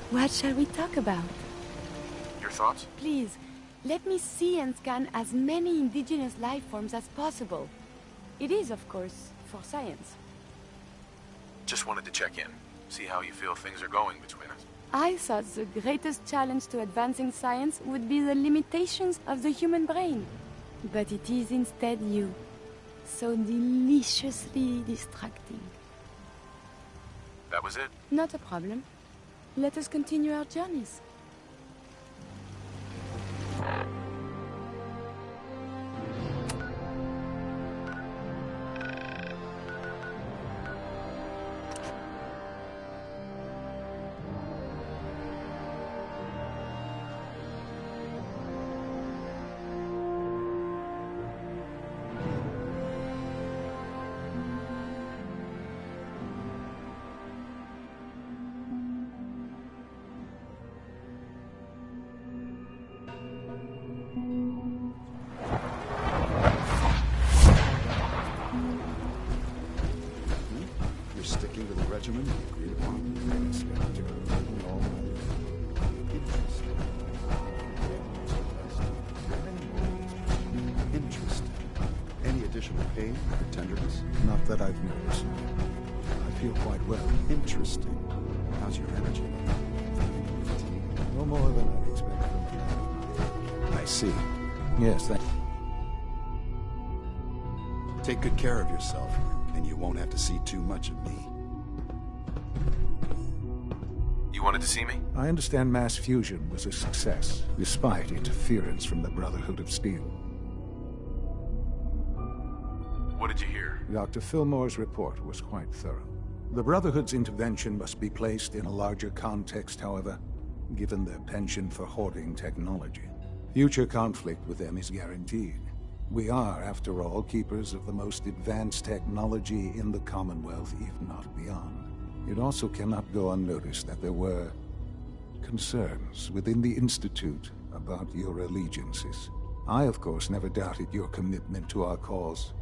What shall we talk about? Your thoughts? Please, let me see and scan as many indigenous life forms as possible. It is, of course, for science. Just wanted to check in, see how you feel things are going between us. I thought the greatest challenge to advancing science would be the limitations of the human brain. But it is instead you. So deliciously distracting. That was it? Not a problem. Let us continue our journeys. You're sticking to the regimen you agreed upon. Interesting. Any additional pain or tenderness? Not that I've noticed. I feel quite well. Interesting. How's your energy? No more than I'd expect from you. I see. Yes, that... Take good care of yourself, and you won't have to see too much of me. You wanted to see me? I understand mass fusion was a success, despite interference from the Brotherhood of Steel. What did you hear? Dr. Fillmore's report was quite thorough. The Brotherhood's intervention must be placed in a larger context, however, given their penchant for hoarding technology. Future conflict with them is guaranteed. We are, after all, keepers of the most advanced technology in the Commonwealth, if not beyond. It also cannot go unnoticed that there were concerns within the Institute about your allegiances. I, of course, never doubted your commitment to our cause.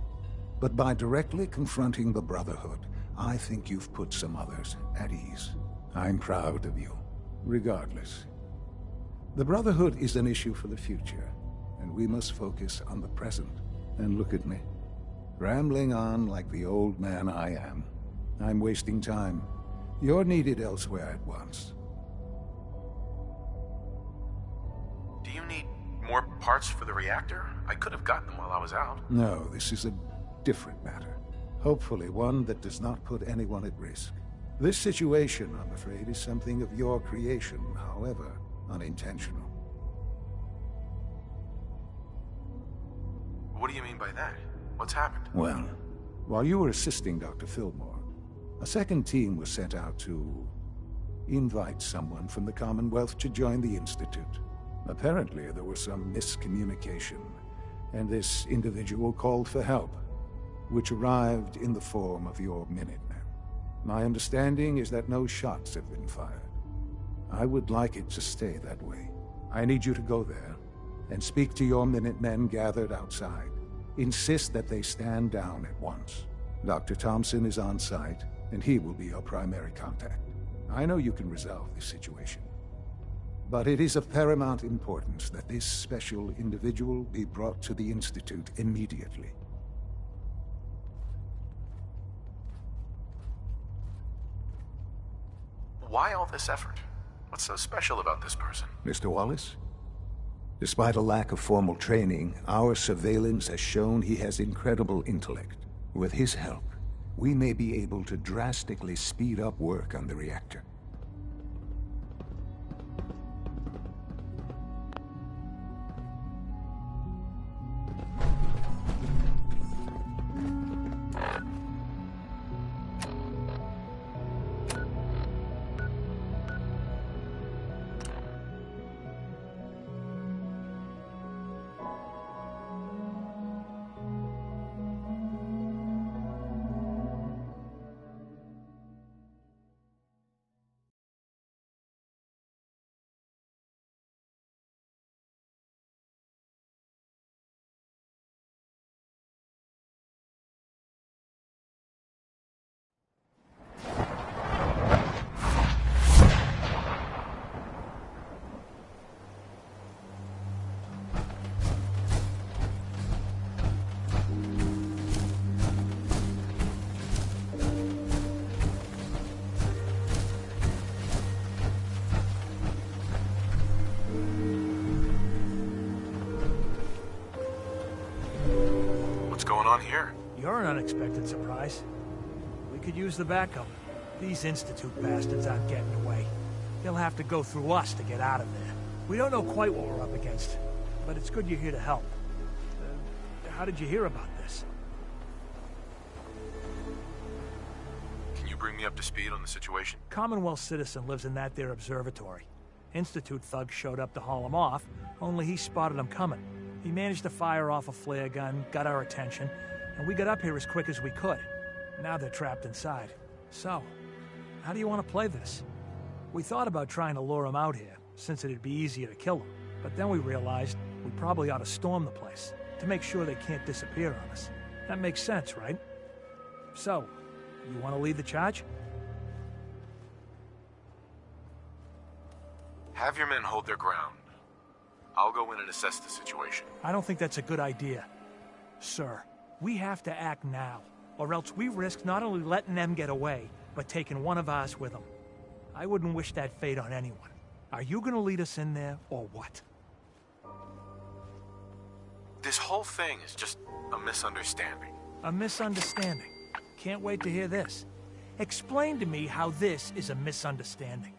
But by directly confronting the Brotherhood, I think you've put some others at ease. I'm proud of you, regardless. The Brotherhood is an issue for the future, and we must focus on the present. And look at me, rambling on like the old man I am. I'm wasting time. You're needed elsewhere at once. Do you need more parts for the reactor? I could have gotten them while I was out. No, this is a different matter. Hopefully one that does not put anyone at risk. This situation, I'm afraid, is something of your creation, however unintentional. What do you mean by that? What's happened? Well, while you were assisting Dr. Fillmore, a second team was sent out to invite someone from the Commonwealth to join the Institute. Apparently, there was some miscommunication, and this individual called for help, which arrived in the form of your Minutemen. My understanding is that no shots have been fired. I would like it to stay that way. I need you to go there and speak to your Minutemen gathered outside. Insist that they stand down at once. Dr. Thompson is on site, and he will be your primary contact. I know you can resolve this situation, but it is of paramount importance that this special individual be brought to the Institute immediately. Why all this effort? What's so special about this person? Mr. Wallace? Despite a lack of formal training, our surveillance has shown he has incredible intellect. With his help, we may be able to drastically speed up work on the reactor. You're an unexpected surprise. We could use the backup. These Institute bastards aren't getting away. They'll have to go through us to get out of there. We don't know quite what we're up against, but it's good you're here to help. How did you hear about this? Can you bring me up to speed on the situation? Commonwealth citizen lives in that there observatory. Institute thugs showed up to haul him off, only he spotted them coming. He managed to fire off a flare gun, got our attention, and we got up here as quick as we could. Now they're trapped inside. So, how do you want to play this? We thought about trying to lure him out here, since it'd be easier to kill him. But then we realized we probably ought to storm the place, to make sure they can't disappear on us. That makes sense, right? So, you want to lead the charge? Have your men hold their ground. I'll go in and assess the situation. I don't think that's a good idea. Sir, we have to act now, or else we risk not only letting them get away, but taking one of us with them. I wouldn't wish that fate on anyone. Are you gonna lead us in there, or what? This whole thing is just a misunderstanding. A misunderstanding. Can't wait to hear this. Explain to me how this is a misunderstanding.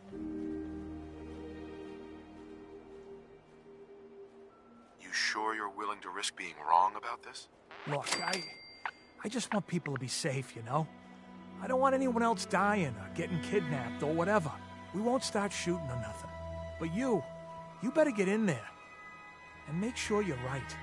You sure you're willing to risk being wrong about this? Look, I just want people to be safe, you know? I don't want anyone else dying or getting kidnapped or whatever. We won't start shooting or nothing. But you better get in there. And make sure you're right.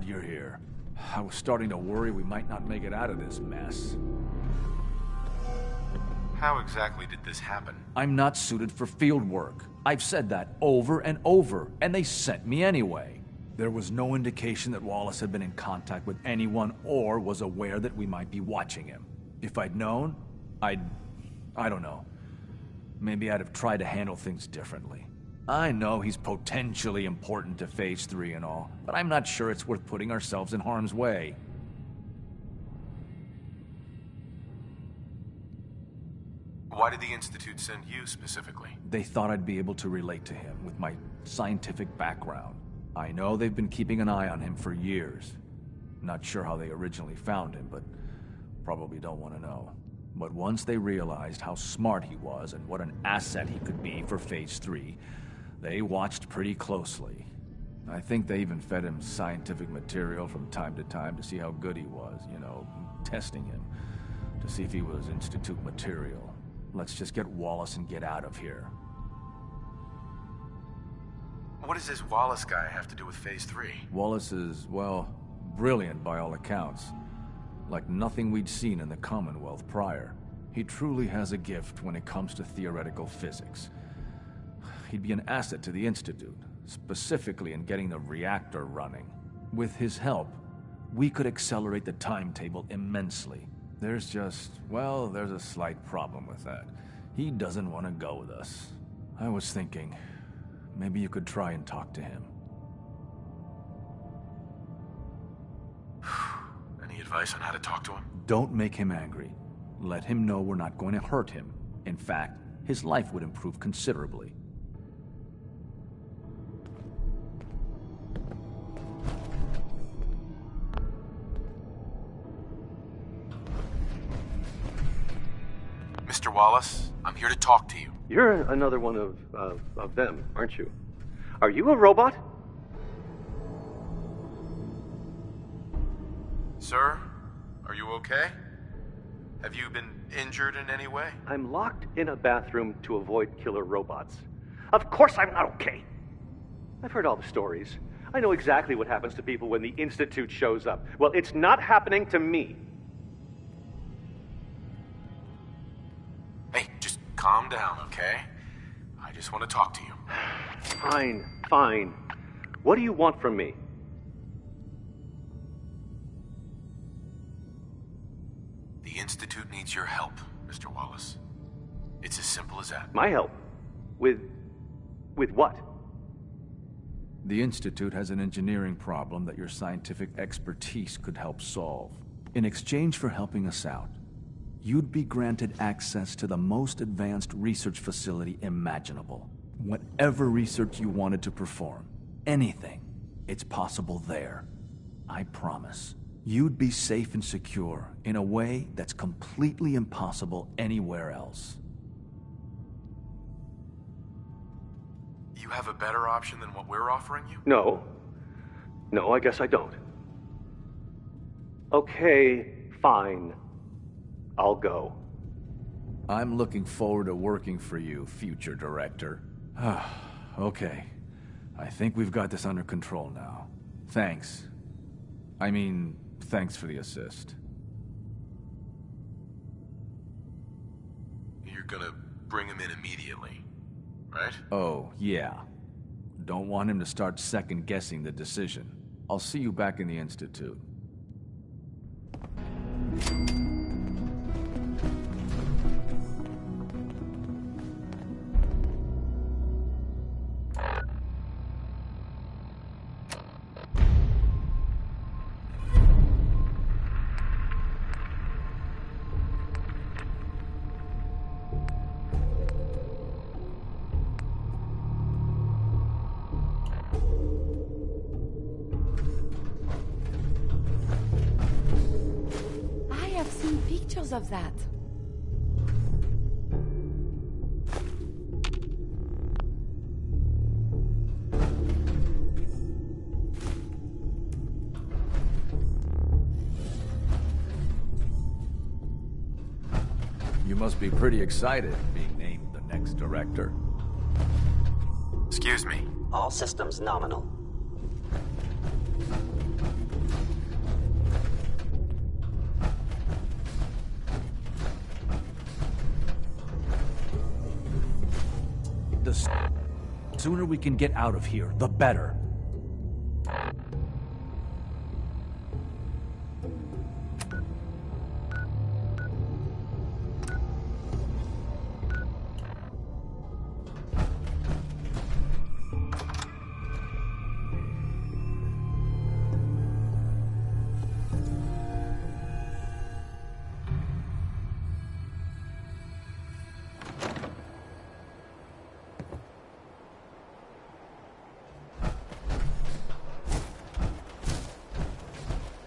You're here. I was starting to worry we might not make it out of this mess. How exactly did this happen? I'm not suited for field work. I've said that over and over, and they sent me anyway. There was no indication that Wallace had been in contact with anyone or was aware that we might be watching him. If I'd known, I don't know. Maybe I'd have tried to handle things differently. I know he's potentially important to Phase 3 and all, but I'm not sure it's worth putting ourselves in harm's way. Why did the Institute send you specifically? They thought I'd be able to relate to him with my scientific background. I know they've been keeping an eye on him for years. Not sure how they originally found him, but probably don't want to know. But once they realized how smart he was and what an asset he could be for Phase 3, they watched pretty closely. I think they even fed him scientific material from time to time to see how good he was, you know, testing him, to see if he was Institute material. Let's just get Wallace and get out of here. What does this Wallace guy have to do with Phase 3? Wallace is, well, brilliant by all accounts. Like nothing we'd seen in the Commonwealth prior. He truly has a gift when it comes to theoretical physics. He'd be an asset to the Institute, specifically in getting the reactor running. With his help, we could accelerate the timetable immensely. There's just, well, there's a slight problem with that. He doesn't want to go with us. I was thinking, maybe you could try and talk to him. Any advice on how to talk to him? Don't make him angry. Let him know we're not going to hurt him. In fact, his life would improve considerably. Mr. Wallace, I'm here to talk to you. You're another one of them, aren't you? Are you a robot? Sir, are you okay? Have you been injured in any way? I'm locked in a bathroom to avoid killer robots. Of course I'm not okay. I've heard all the stories. I know exactly what happens to people when the Institute shows up. Well, it's not happening to me. Hey, just calm down, okay? I just want to talk to you. Fine, fine. What do you want from me? The Institute needs your help, Mr. Wallace. It's as simple as that. My help? With what? The Institute has an engineering problem that your scientific expertise could help solve. In exchange for helping us out, you'd be granted access to the most advanced research facility imaginable. Whatever research you wanted to perform, anything, it's possible there. I promise. You'd be safe and secure in a way that's completely impossible anywhere else. You have a better option than what we're offering you? No. No, I guess I don't. Okay, fine. I'll go. I'm looking forward to working for you, future director. Okay. I think we've got this under control now. Thanks. I mean, thanks for the assist. You're gonna bring him in immediately, right? Oh, yeah. Don't want him to start second-guessing the decision. I'll see you back in the Institute. Pictures of that. You must be pretty excited being named the next director. Excuse me. All systems nominal. The sooner we can get out of here, the better.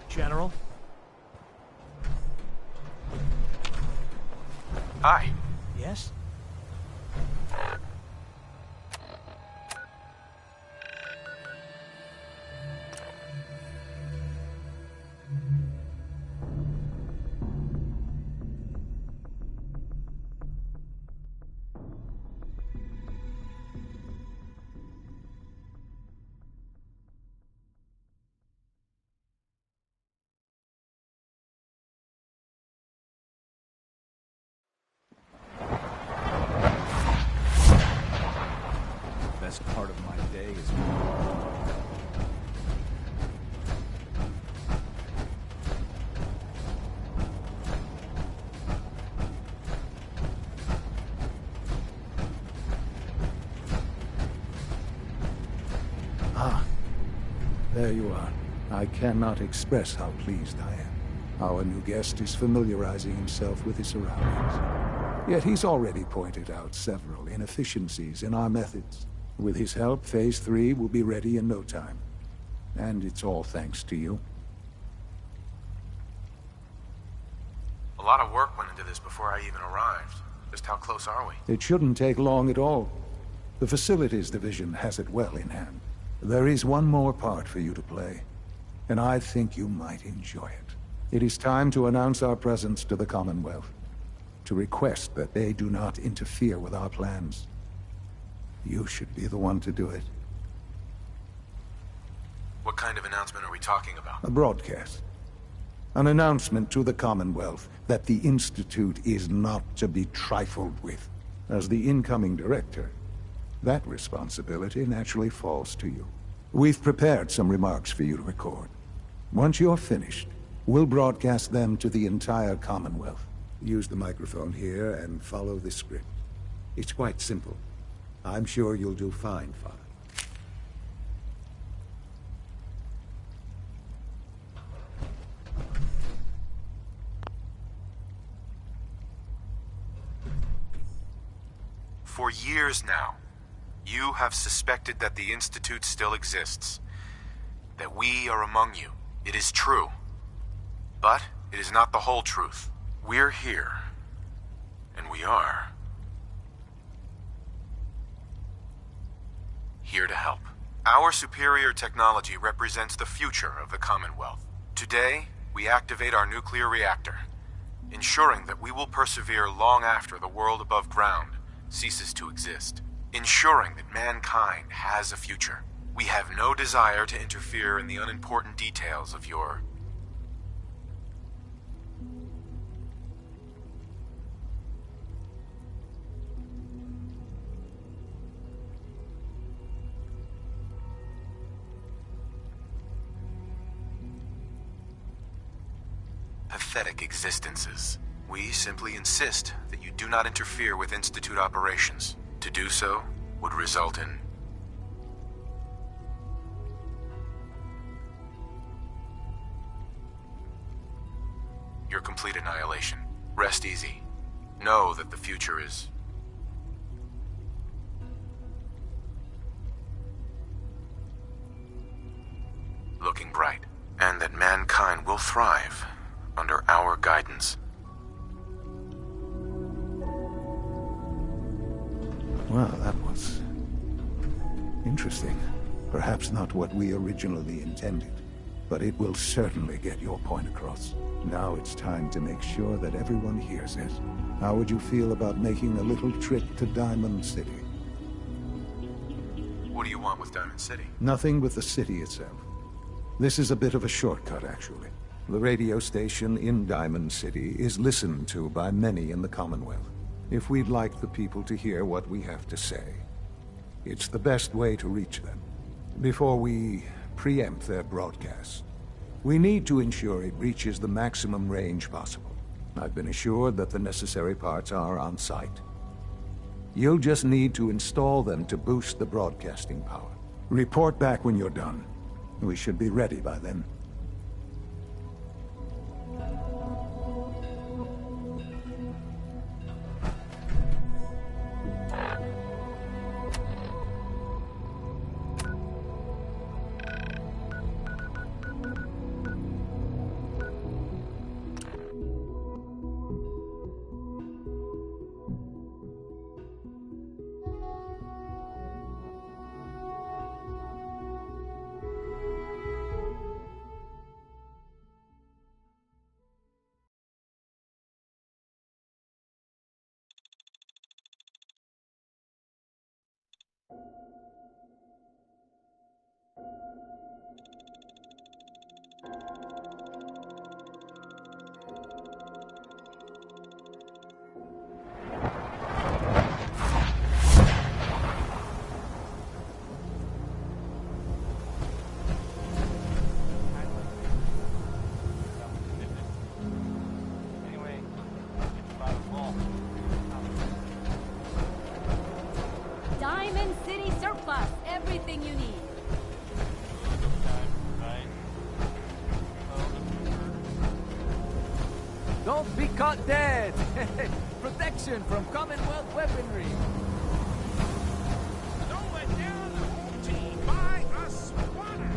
General? Hi. Yes? Best part of my day is... Ah, there you are. I cannot express how pleased I am. Our new guest is familiarizing himself with his surroundings. Yet he's already pointed out several inefficiencies in our methods. With his help, Phase 3 will be ready in no time. And it's all thanks to you. A lot of work went into this before I even arrived. Just how close are we? It shouldn't take long at all. The Facilities Division has it well in hand. There is one more part for you to play, and I think you might enjoy it. It is time to announce our presence to the Commonwealth, to request that they do not interfere with our plans. You should be the one to do it. What kind of announcement are we talking about? A broadcast. An announcement to the Commonwealth that the Institute is not to be trifled with. As the incoming director, that responsibility naturally falls to you. We've prepared some remarks for you to record. Once you're finished, we'll broadcast them to the entire Commonwealth. Use the microphone here and follow the script. It's quite simple. I'm sure you'll do fine, Father. For years now, you have suspected that the Institute still exists. That we are among you. It is true. But it is not the whole truth. We're here. And we are here to help. Our superior technology represents the future of the Commonwealth. Today, we activate our nuclear reactor, ensuring that we will persevere long after the world above ground ceases to exist. Ensuring that mankind has a future. We have no desire to interfere in the unimportant details of your pathetic existences. We simply insist that you do not interfere with Institute operations. To do so would result in your complete annihilation. Rest easy. Know that the future is looking bright, and that mankind will thrive under our guidance. Well, that was interesting. Perhaps not what we originally intended, but it will certainly get your point across. Now it's time to make sure that everyone hears it. How would you feel about making a little trip to Diamond City? What do you want with Diamond City? Nothing with the city itself. This is a bit of a shortcut, actually. The radio station in Diamond City is listened to by many in the Commonwealth. If we'd like the people to hear what we have to say, it's the best way to reach them. Before we preempt their broadcast, we need to ensure it reaches the maximum range possible. I've been assured that the necessary parts are on site. You'll just need to install them to boost the broadcasting power. Report back when you're done. We should be ready by then. Diamond City Surplus, everything you need. Don't be caught dead! Protection from Commonwealth weaponry! Throw it down the home team by a squatter!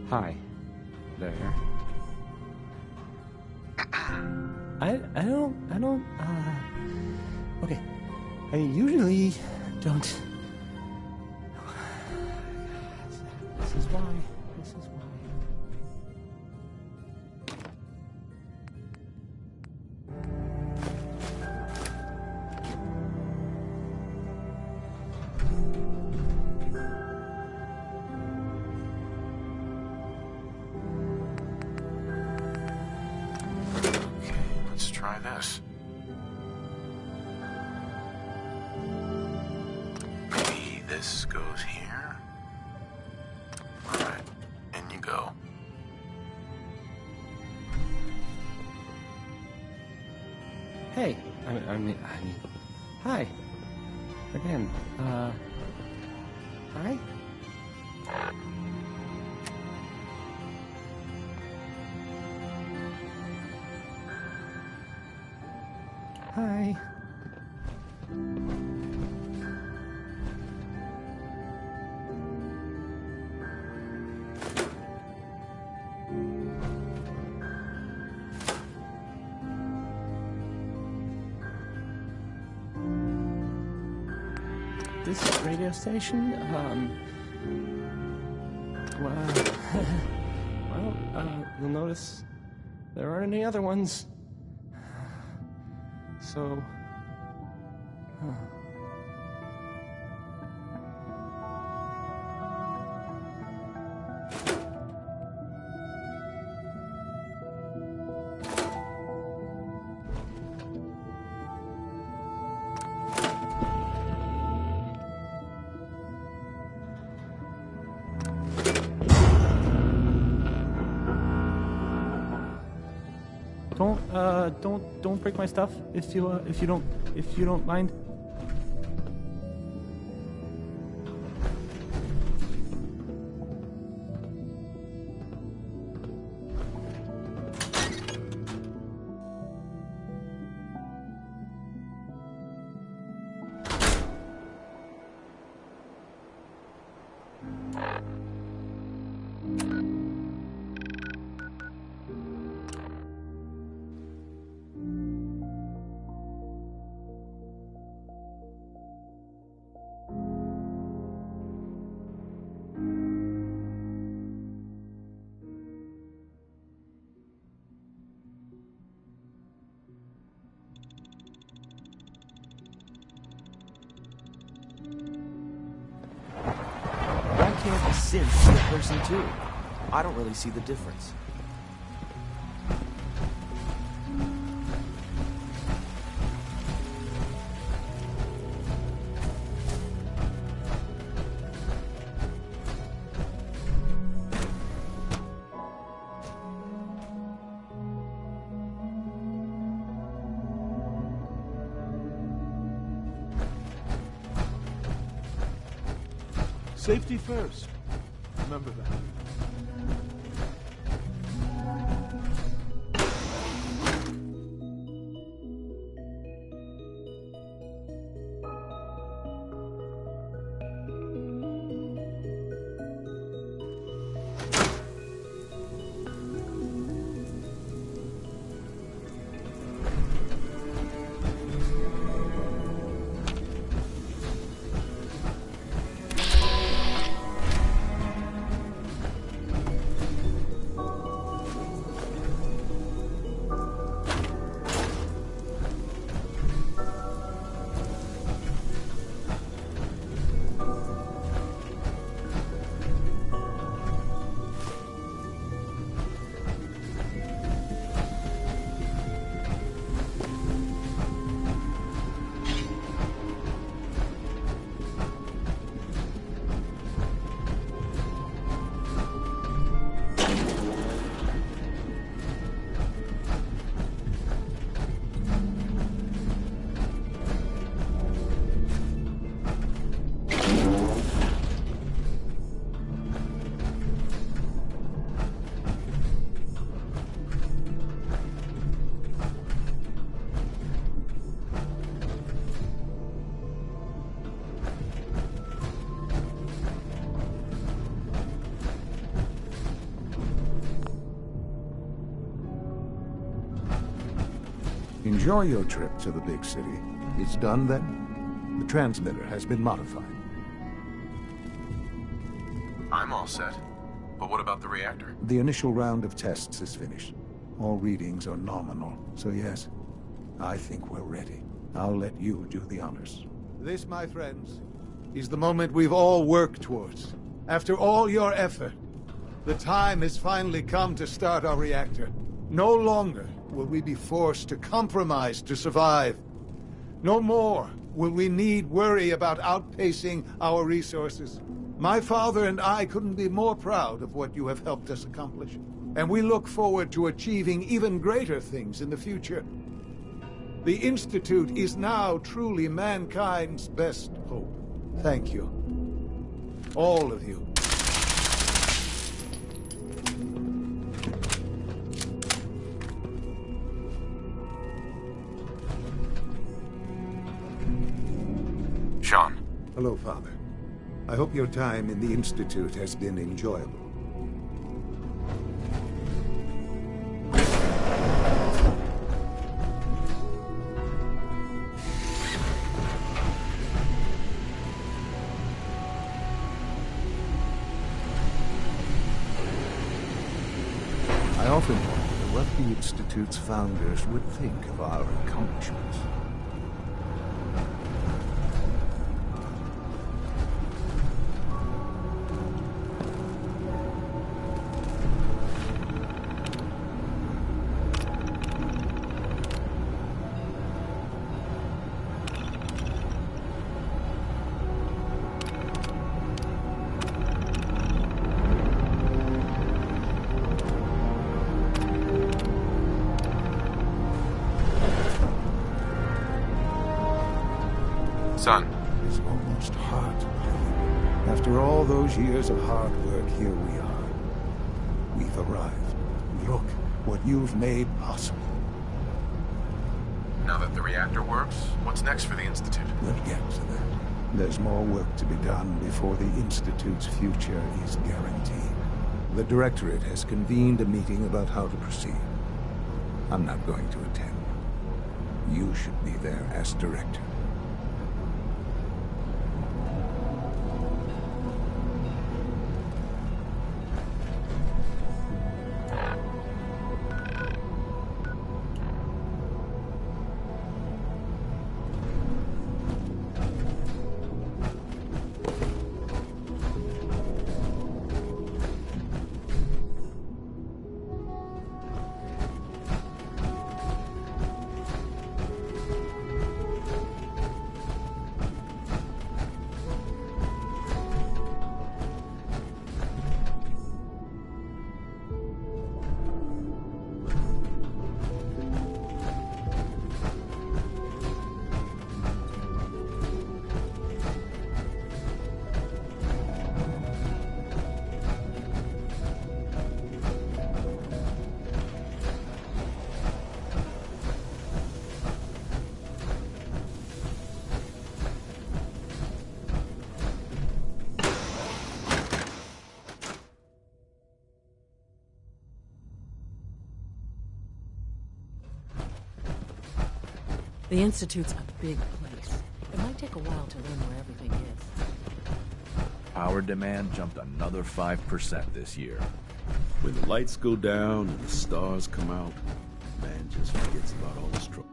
Hi. There. I don't, okay. I usually don't... This is why. Let's try this. Maybe this goes here. Alright, in you go. Hey, I mean, hi. Again, hi? Hi. This radio station, you'll notice there aren't any other ones. So, don't break my stuff if you don't mind. Why can't a synth be a person too? I don't really see the difference. Safety first. Remember that. Enjoy your trip to the big city. It's done then? The transmitter has been modified. I'm all set. But what about the reactor? The initial round of tests is finished. All readings are nominal, so yes, I think we're ready. I'll let you do the honors. This, my friends, is the moment we've all worked towards. After all your effort, the time has finally come to start our reactor. No longer will we be forced to compromise to survive. No more will we need worry about outpacing our resources. My father and I couldn't be more proud of what you have helped us accomplish. And we look forward to achieving even greater things in the future. The Institute is now truly mankind's best hope. Thank you. All of you. Sean. Hello, Father. I hope your time in the Institute has been enjoyable. I often wonder what the Institute's founders would think of our accomplishments. Son. It's almost heartbreaking. After all those years of hard work, here we are. We've arrived. Look what you've made possible. Now that the reactor works, what's next for the Institute? We'll get to that. There's more work to be done before the Institute's future is guaranteed. The Directorate has convened a meeting about how to proceed. I'm not going to attend. You should be there as Director. The Institute's a big place. It might take a while to learn where everything is. Power demand jumped another 5% this year. When the lights go down and the stars come out, man just forgets about all this trouble.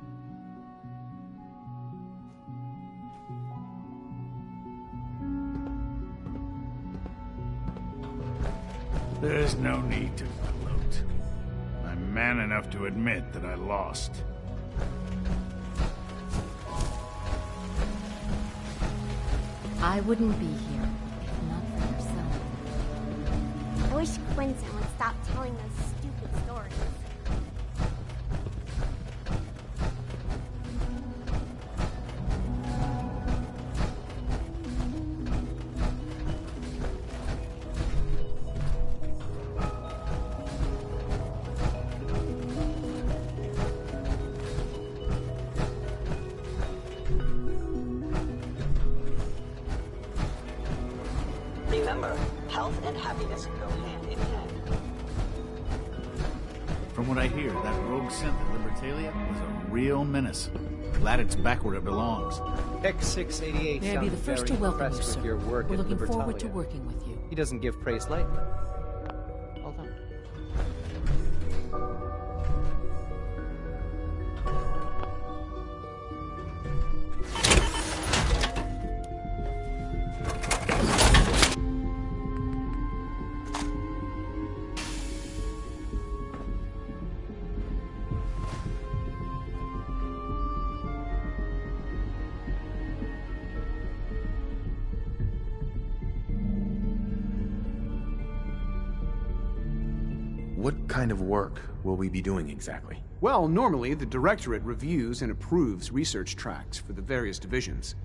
There's no need to gloat. I'm man enough to admit that I lost. I wouldn't be here if not for yourself. I wish Quentin would stop telling those stupid stories. Remember, health and happiness go hand in hand. From what I hear, that rogue synth at Libertalia was a real menace. Glad it's back where it belongs. X688 May I be the sounds first very to welcome you, impressed sir. with your work We're at looking forward to Libertalia. working with you. He doesn't give praise lightly. Well done. What kind of work will we be doing exactly? Well, normally the Directorate reviews and approves research tracks for the various divisions.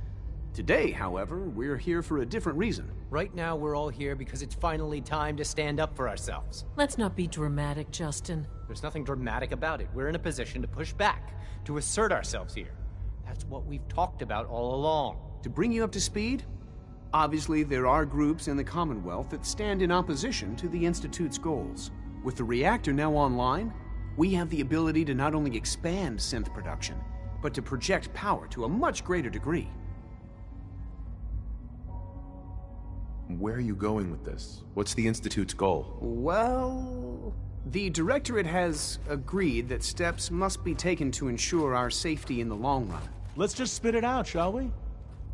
Today, however, we're here for a different reason. Right now, we're all here because it's finally time to stand up for ourselves. Let's not be dramatic, Justin. There's nothing dramatic about it. We're in a position to push back, to assert ourselves here. That's what we've talked about all along. To bring you up to speed, obviously there are groups in the Commonwealth that stand in opposition to the Institute's goals. With the reactor now online, we have the ability to not only expand synth production, but to project power to a much greater degree. Where are you going with this? What's the Institute's goal? Well, the Directorate has agreed that steps must be taken to ensure our safety in the long run. Let's just spit it out, shall we?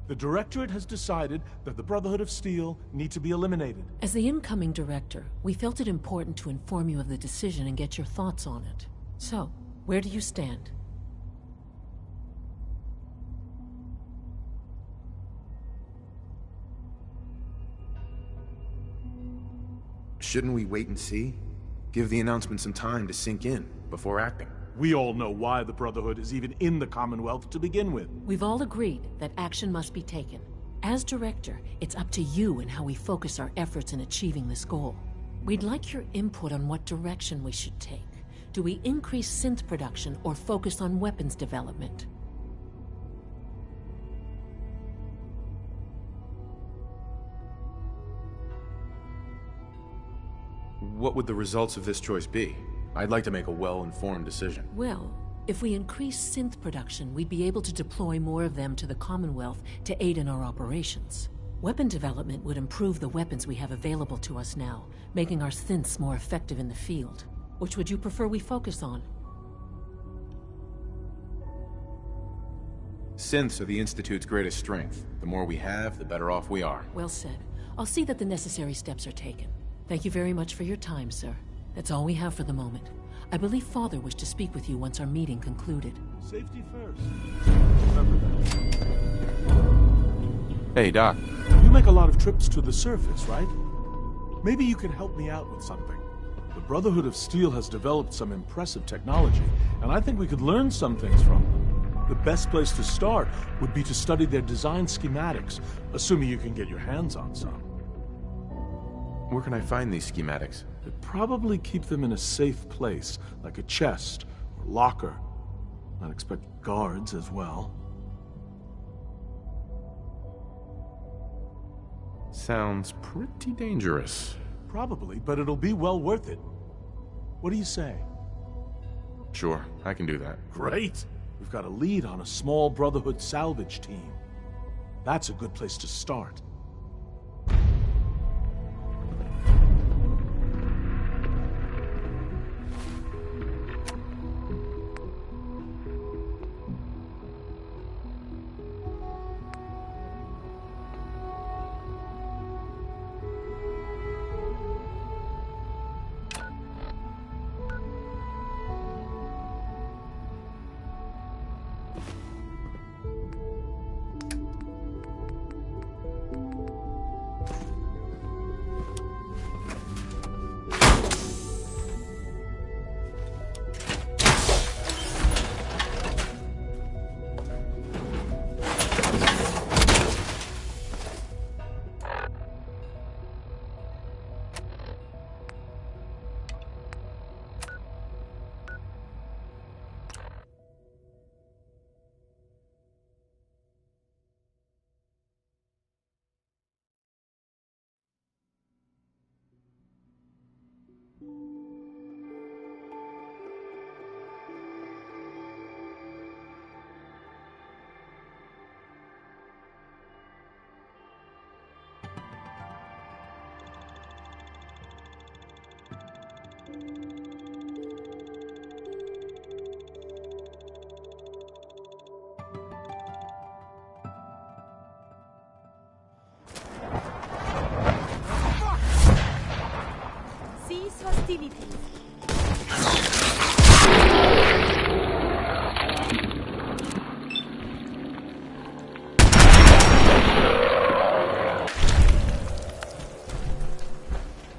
The Directorate has decided that the Brotherhood of Steel need to be eliminated. As the incoming director, we felt it important to inform you of the decision and get your thoughts on it. So, where do you stand? Shouldn't we wait and see? Give the announcement some time to sink in before acting. We all know why the Brotherhood is even in the Commonwealth to begin with. We've all agreed that action must be taken. As director, it's up to you and how we focus our efforts in achieving this goal. We'd like your input on what direction we should take. Do we increase synth production or focus on weapons development? What would the results of this choice be? I'd like to make a well-informed decision. Well, if we increase synth production, we'd be able to deploy more of them to the Commonwealth to aid in our operations. Weapon development would improve the weapons we have available to us now, making our synths more effective in the field. Which would you prefer we focus on? Synths are the Institute's greatest strength. The more we have, the better off we are. Well said. I'll see that the necessary steps are taken. Thank you very much for your time, sir. That's all we have for the moment. I believe Father wished to speak with you once our meeting concluded. Safety first. Remember that. Hey, Doc. You make a lot of trips to the surface, right? Maybe you can help me out with something. The Brotherhood of Steel has developed some impressive technology, and I think we could learn some things from them. The best place to start would be to study their design schematics, assuming you can get your hands on some. Where can I find these schematics? I'd probably keep them in a safe place, like a chest or locker. I'd expect guards as well. Sounds pretty dangerous. Probably, but it'll be well worth it. What do you say? Sure, I can do that. Great! We've got a lead on a small Brotherhood salvage team. That's a good place to start. Cease hostilities.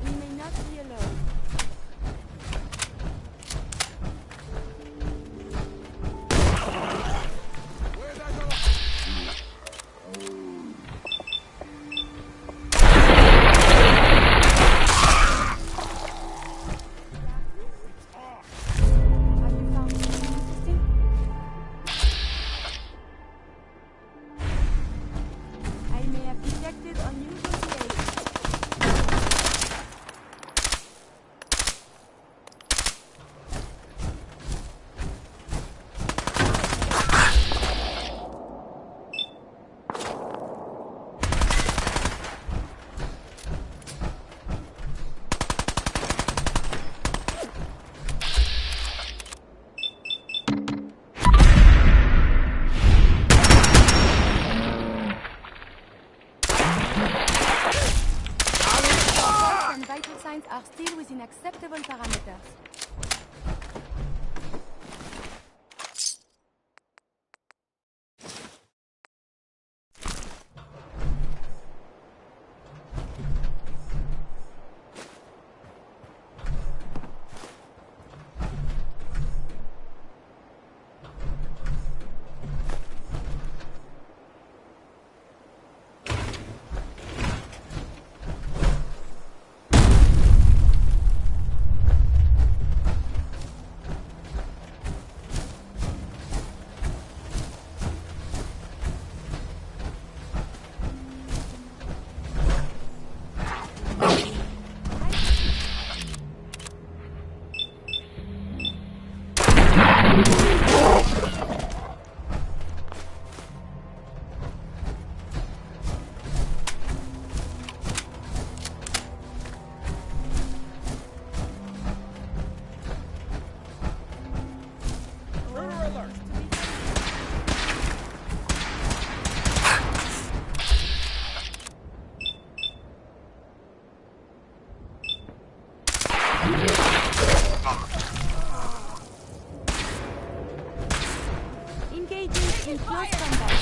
We may not be alone. Have you found something interesting? I may have detected unusual behavior. Pulse and vital signs are still within acceptable parameters. Engaging in close combat.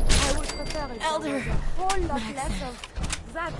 I would prefer it. Elder. A whole lot less of that.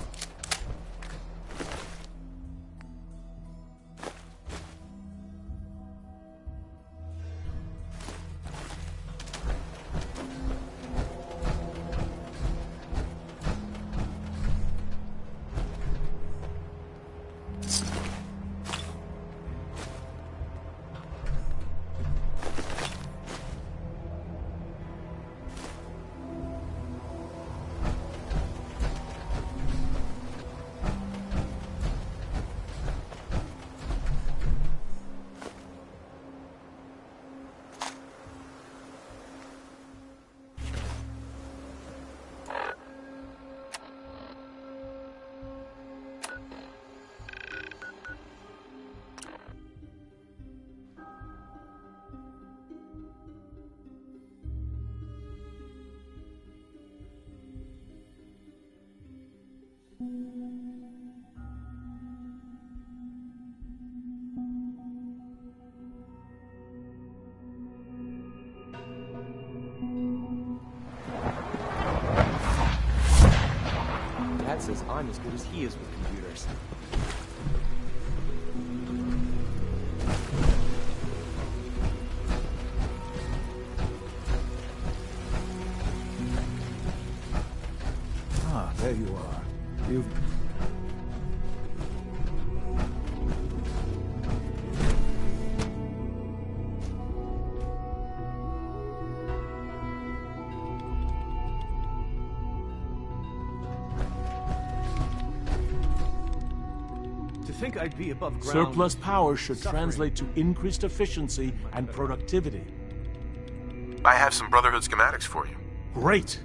Dad says I'm as good as he is with computers. Ah, there you are. You've... To think I'd be above ground... Surplus power should suffering. translate to increased efficiency and productivity. I have some Brotherhood schematics for you. Great!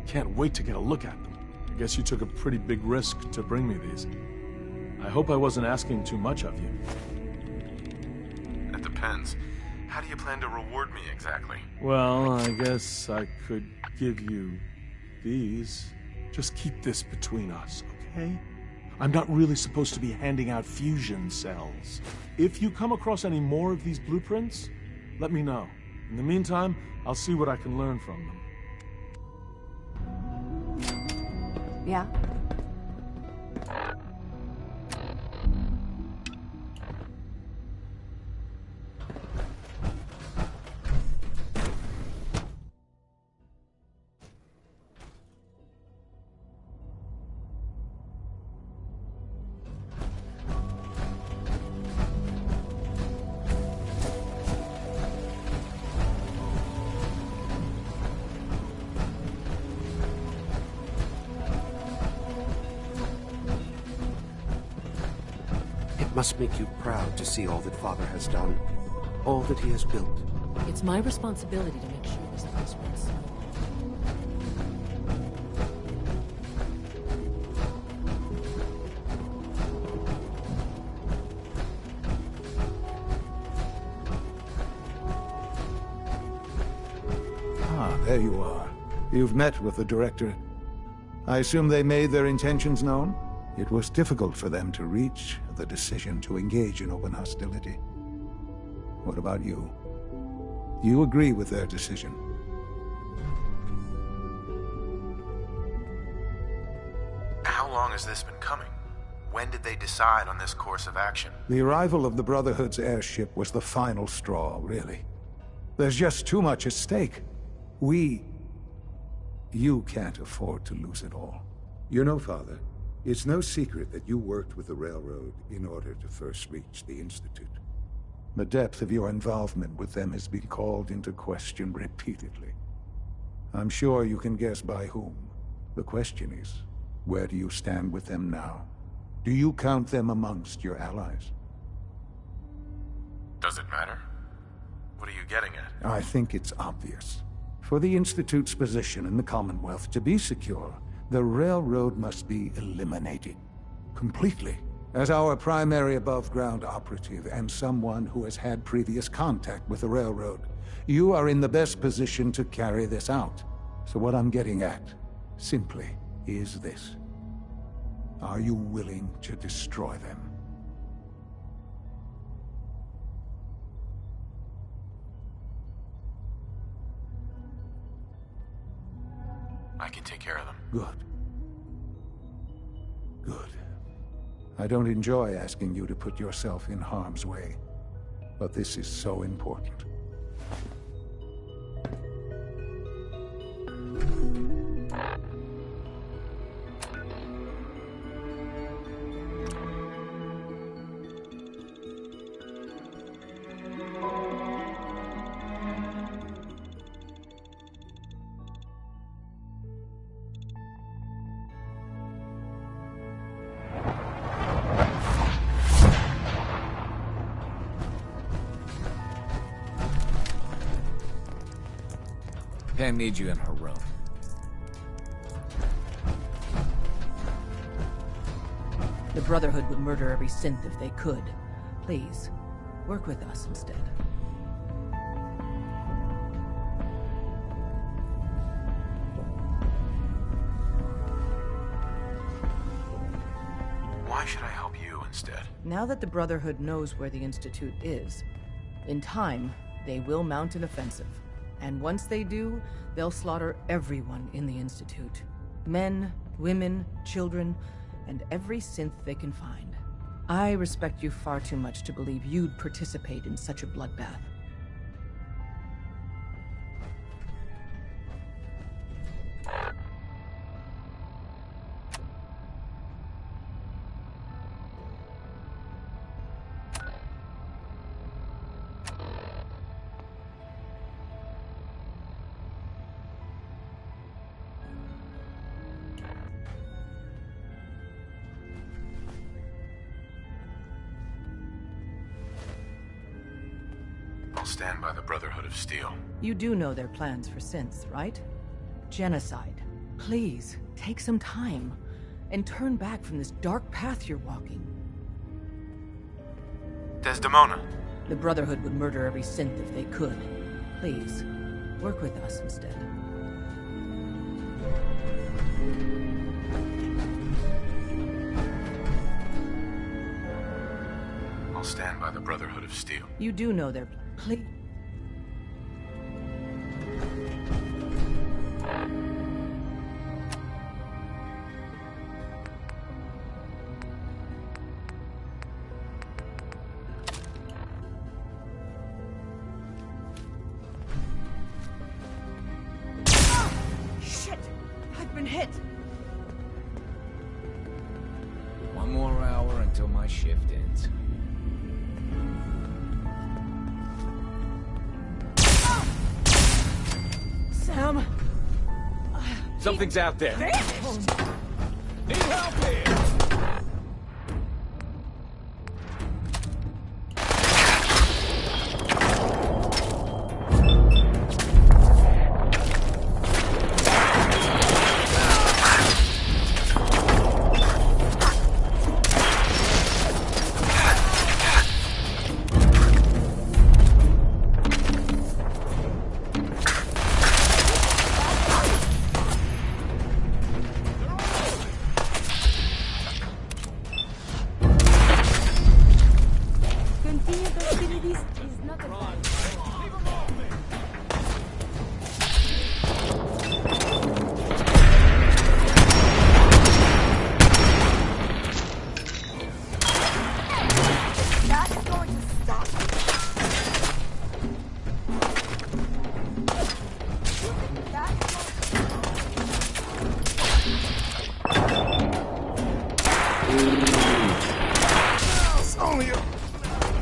Can't wait to get a look at them. Guess you took a pretty big risk to bring me these. I hope I wasn't asking too much of you. It depends. How do you plan to reward me exactly? Well, I guess I could give you these. Just keep this between us, okay? I'm not really supposed to be handing out fusion cells. If you come across any more of these blueprints, let me know. In the meantime, I'll see what I can learn from them. Yeah? It must make you proud to see all that Father has done, all that he has built. It's my responsibility to make sure this place runs smoothly. Ah, there you are. You've met with the Directorate. I assume they made their intentions known? It was difficult for them to reach the decision to engage in open hostility. What about you? Do you agree with their decision? How long has this been coming? When did they decide on this course of action? The arrival of the Brotherhood's airship was the final straw, really. There's just too much at stake. You can't afford to lose it all. You know, Father, it's no secret that you worked with the Railroad in order to first reach the Institute. The depth of your involvement with them has been called into question repeatedly. I'm sure you can guess by whom. The question is, where do you stand with them now? Do you count them amongst your allies? Does it matter? What are you getting at? I think it's obvious. For the Institute's position in the Commonwealth to be secure, the Railroad must be eliminated. Completely. As our primary above-ground operative and someone who has had previous contact with the Railroad, you are in the best position to carry this out. So what I'm getting at, simply, is this. Are you willing to destroy them? I can take care of them. Good. Good. I don't enjoy asking you to put yourself in harm's way, but this is so important. Pam needs you in her room. The Brotherhood would murder every synth if they could. Please, work with us instead. Why should I help you instead? Now that the Brotherhood knows where the Institute is, in time, they will mount an offensive. And once they do, they'll slaughter everyone in the Institute. Men, women, children, and every synth they can find. I respect you far too much to believe you'd participate in such a bloodbath. I'll stand by the Brotherhood of Steel. You do know their plans for synths, right? Genocide. Please, Take some time, and turn back from this dark path you're walking. Desdemona. The Brotherhood would murder every synth if they could. Please, work with us instead. I'll stand by the Brotherhood of Steel. You do know their... Please... Shit! I've been hit! One more hour until my shift ends. Sam! Something's out there. Damn it! Need help here! Continue to kill this is not a bad That's going to stop. It's only a...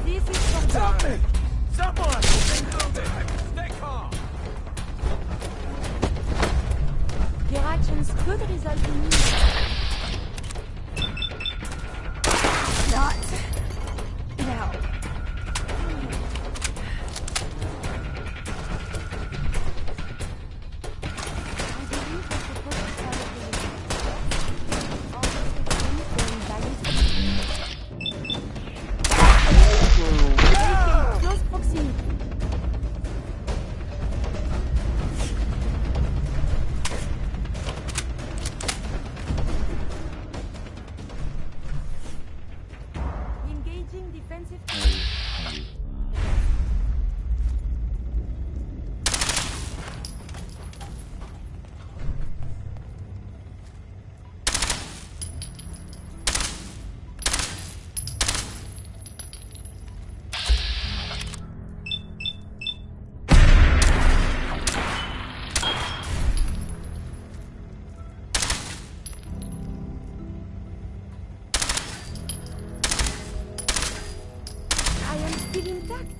This is for Stop it! Someone! Stay calm! Your actions could result in you. Not now. Close proximity. Engaging defensive. I am still intact.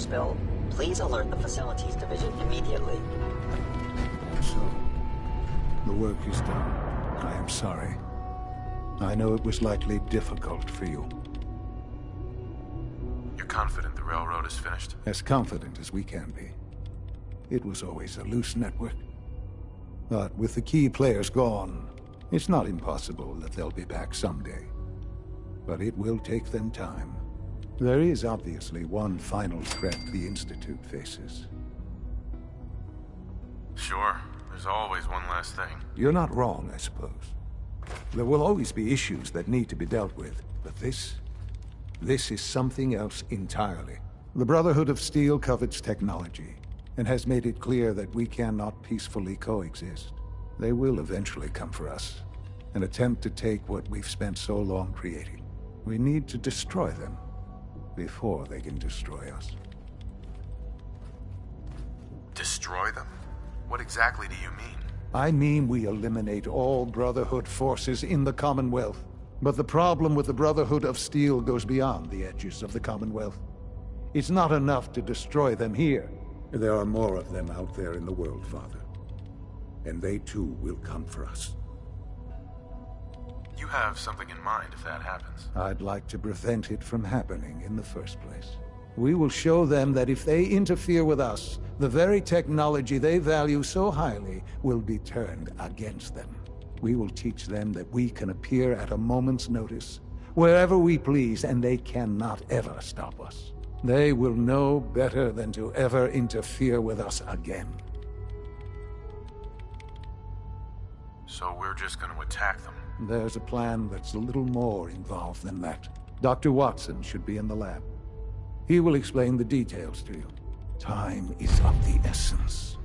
spill, please alert the Facilities Division immediately. So, the work is done. I am sorry. I know it was likely difficult for you. You're confident the railroad is finished? As confident as we can be. It was always a loose network. But with the key players gone, it's not impossible that they'll be back someday. But it will take them time. There is obviously one final threat the Institute faces. Sure. There's always one last thing. You're not wrong, I suppose. There will always be issues that need to be dealt with, but this is something else entirely. The Brotherhood of Steel covets technology, and has made it clear that we cannot peacefully coexist. They will eventually come for us, and attempt to take what we've spent so long creating. We need to destroy them, before they can destroy us. Destroy them? What exactly do you mean? I mean we eliminate all Brotherhood forces in the Commonwealth. But the problem with the Brotherhood of Steel goes beyond the edges of the Commonwealth. It's not enough to destroy them here. There are more of them out there in the world, Father. And they too will come for us. You have something in mind if that happens. I'd like to prevent it from happening in the first place. We will show them that if they interfere with us, the very technology they value so highly will be turned against them. We will teach them that we can appear at a moment's notice, wherever we please, and they cannot ever stop us. They will know better than to ever interfere with us again. So we're just going to attack them? There's a plan that's a little more involved than that. Dr. Watson should be in the lab. He will explain the details to you. Time is of the essence.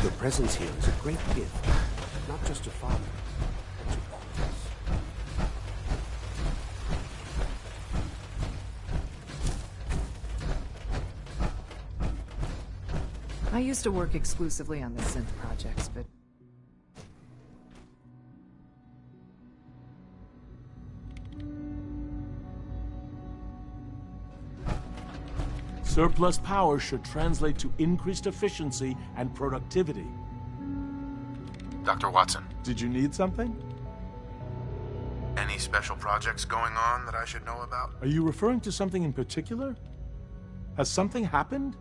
Your presence here is a great gift, not just to Father, but to all of us. I used to work exclusively on the synth projects, but... Surplus power should translate to increased efficiency and productivity. Dr. Watson. Did you need something? Any special projects going on that I should know about? Are you referring to something in particular? Has something happened?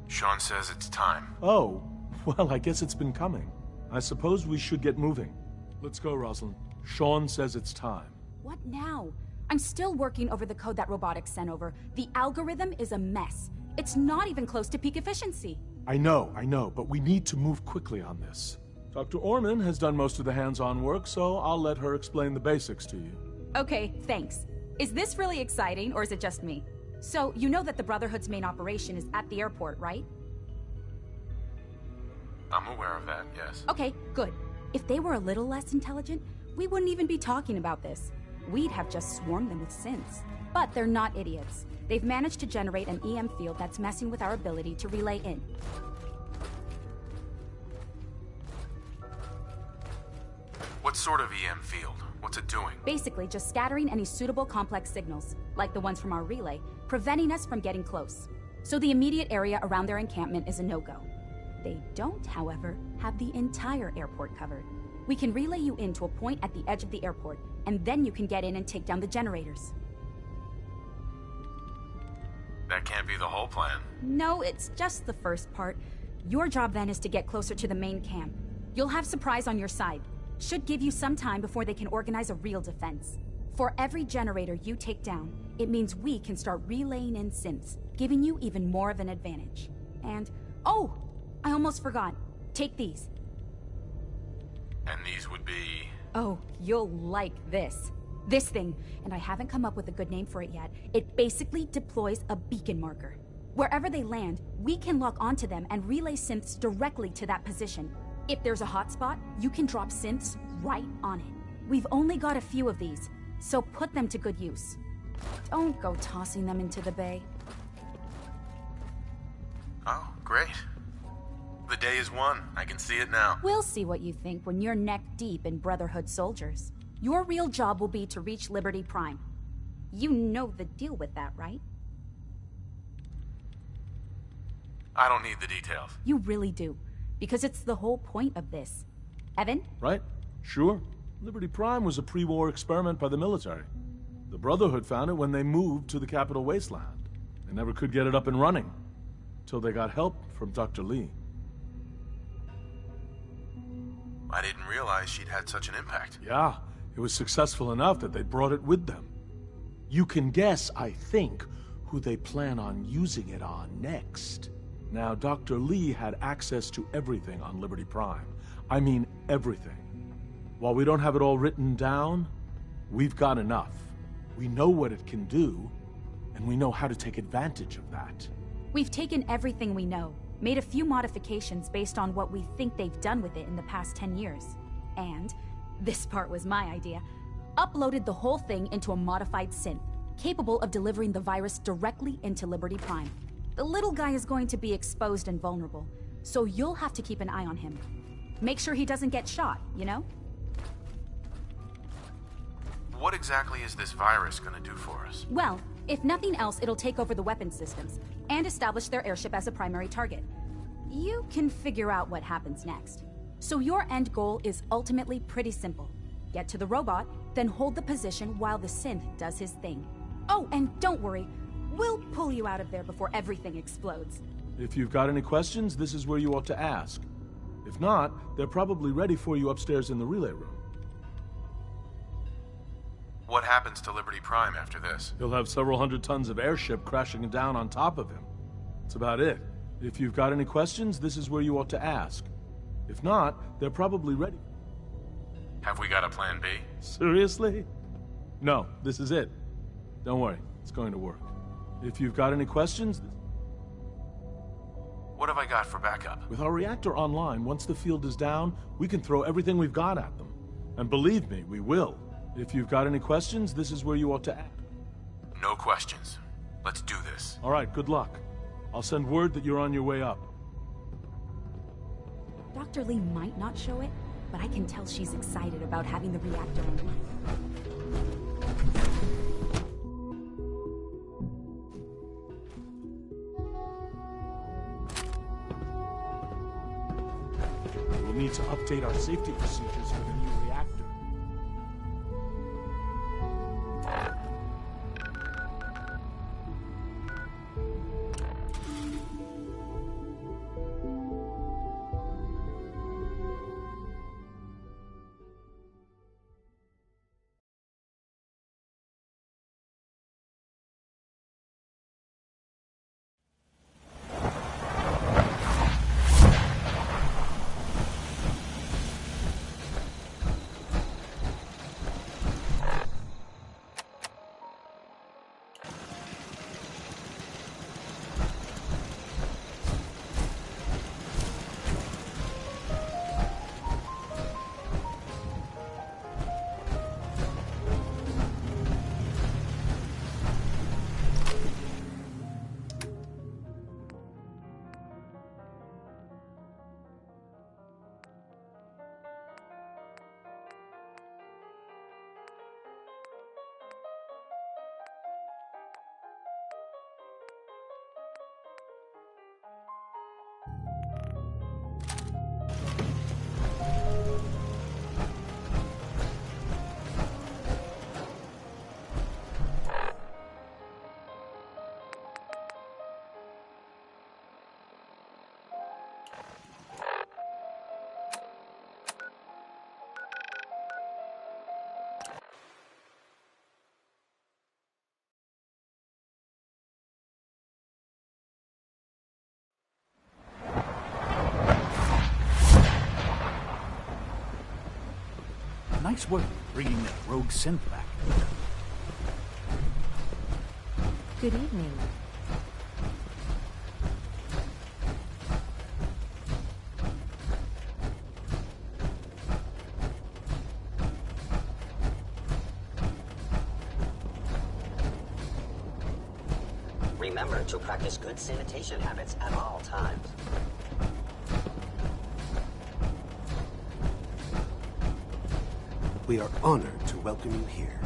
Sean says it's time. Oh, well, I guess it's been coming. I suppose we should get moving. Let's go, Rosalind. Sean says it's time. What now? I'm still working over the code that robotics sent over. The algorithm is a mess. It's not even close to peak efficiency. I know, but we need to move quickly on this. Dr. Orman has done most of the hands-on work, so I'll let her explain the basics to you. Okay, thanks. Is this really exciting, or is it just me? So, you know that the Brotherhood's main operation is at the airport, right? I'm aware of that, yes. Okay, good. If they were a little less intelligent, we wouldn't even be talking about this. We'd have just swarmed them with synths. But they're not idiots. They've managed to generate an EM field that's messing with our ability to relay in. What sort of EM field? What's it doing? Basically, just scattering any suitable complex signals, like the ones from our relay, preventing us from getting close. So the immediate area around their encampment is a no-go. They don't, however, have the entire airport covered. We can relay you in to a point at the edge of the airport, and then you can get in and take down the generators. That can't be the whole plan. No, it's just the first part. Your job then is to get closer to the main camp. You'll have Surprise on your side. Should give you some time before they can organize a real defense. For every generator you take down, it means we can start relaying in synths, giving you even more of an advantage. And, oh, I almost forgot. Take these. And these would be... Oh, you'll like this. This thing, and I haven't come up with a good name for it yet, it basically deploys a beacon marker. Wherever they land, we can lock onto them and relay synths directly to that position. If there's a hotspot, you can drop synths right on it. We've only got a few of these, So put them to good use. Don't go tossing them into the bay. Oh, great. The day is won. I can see it now. We'll see what you think when you're neck deep in Brotherhood soldiers. Your real job will be to reach Liberty Prime. You know the deal with that, right? I don't need the details. You really do, because it's the whole point of this. Evan? Right? Sure. Liberty Prime was a pre-war experiment by the military. The Brotherhood found it when they moved to the capital wasteland. They never could get it up and running, till they got help from Dr. Lee. I didn't realize she'd had such an impact. Yeah, it was successful enough that they brought it with them. You can guess, I think, who they plan on using it on next. Now, Dr. Lee had access to everything on Liberty Prime. I mean everything. While we don't have it all written down, we've got enough. We know what it can do, and we know how to take advantage of that. We've taken everything we know, made a few modifications based on what we think they've done with it in the past 10 years. And, this part was my idea, uploaded the whole thing into a modified synth, capable of delivering the virus directly into Liberty Prime. The little guy is going to be exposed and vulnerable, so you'll have to keep an eye on him. Make sure he doesn't get shot, you know? What exactly is this virus gonna do for us? Well, if nothing else, it'll take over the weapon systems, and establish their airship as a primary target. You can figure out what happens next. So your end goal is ultimately pretty simple. Get to the robot, then hold the position while the synth does his thing. Oh, and don't worry, we'll pull you out of there before everything explodes. If you've got any questions, this is where you ought to ask. If not, they're probably ready for you upstairs in the relay room. What happens to Liberty Prime after this? He'll have several hundred tons of airship crashing down on top of him. That's about it. If you've got any questions, this is where you ought to ask. If not, they're probably ready. Have we got a plan B? Seriously? No, this is it. Don't worry, it's going to work. If you've got any questions... What have I got for backup? With our reactor online, once the field is down, we can throw everything we've got at them. And believe me, we will. If you've got any questions, this is where you ought to act. No questions. Let's do this. All right, good luck. I'll send word that you're on your way up. Dr. Lee might not show it, but I can tell she's excited about having the reactor online. We'll need to update our safety procedures for the new reactor. Nice work bringing that rogue synth back. Good evening. remember to practice good sanitation habits at all times. We are honored to welcome you here.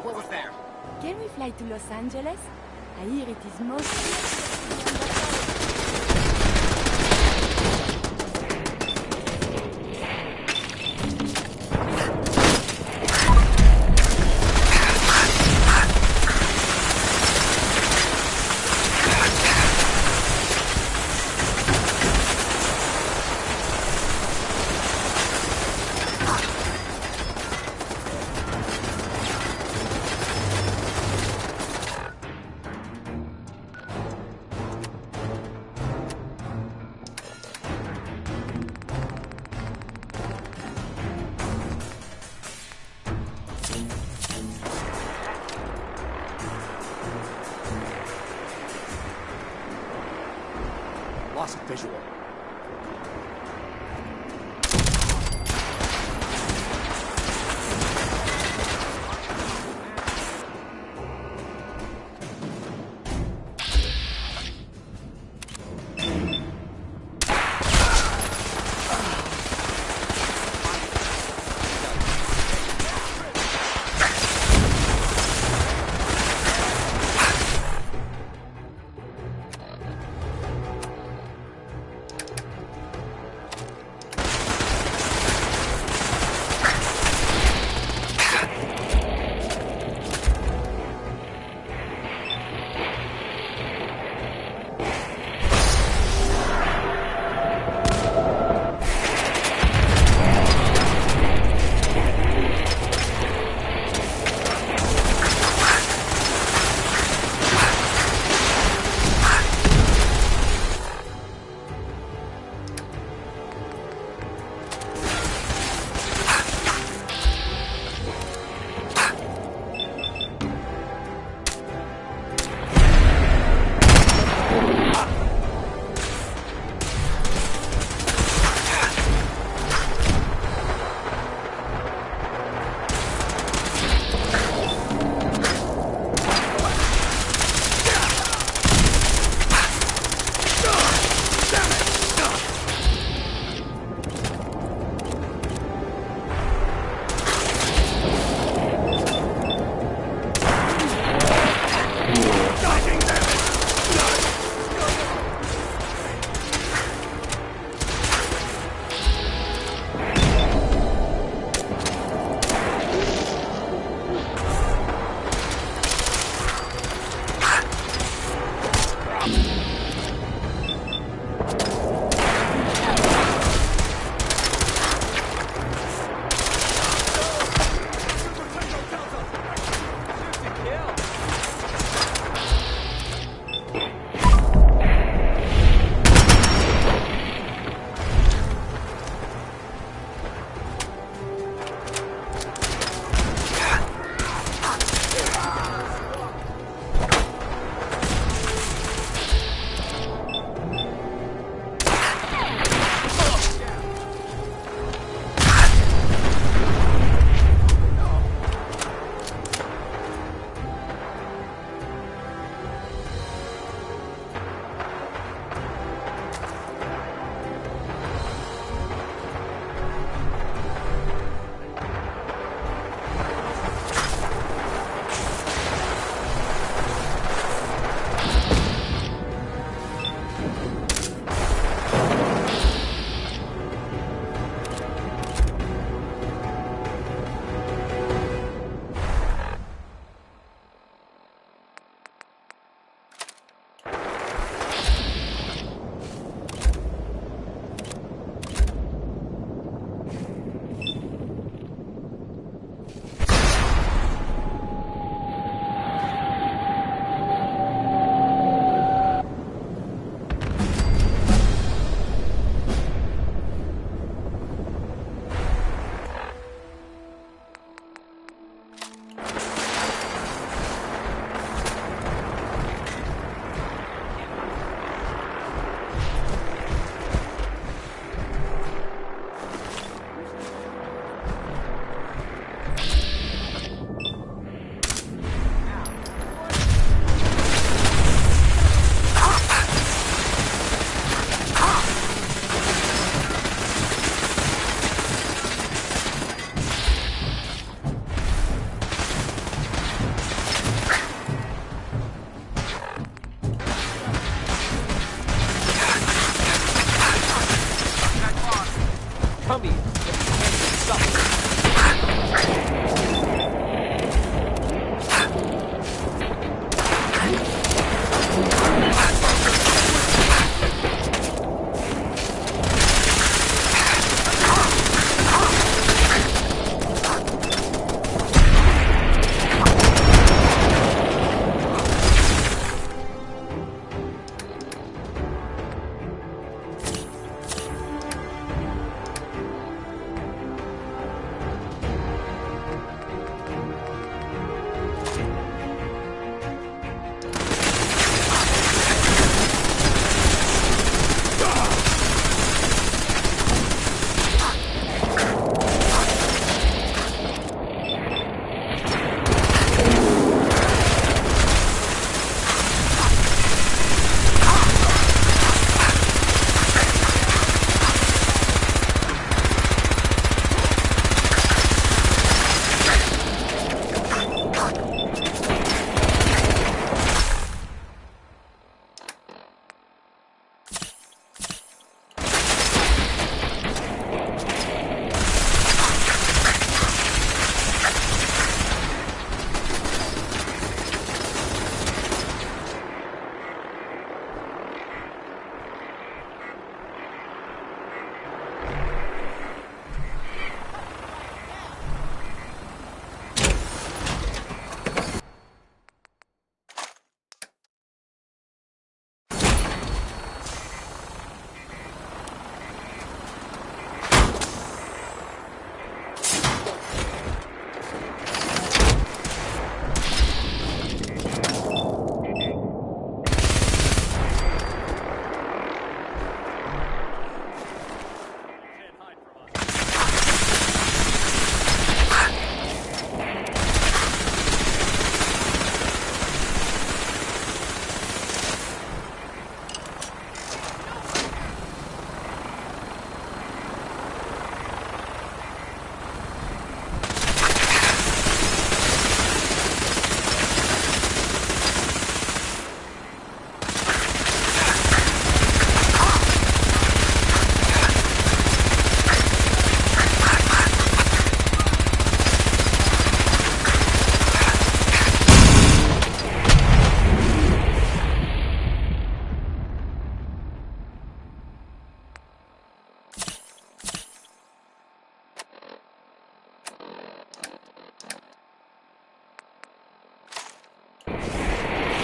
What was there? Can we fly to Los Angeles? I hear it is mostly... Lost visual.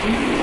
Engage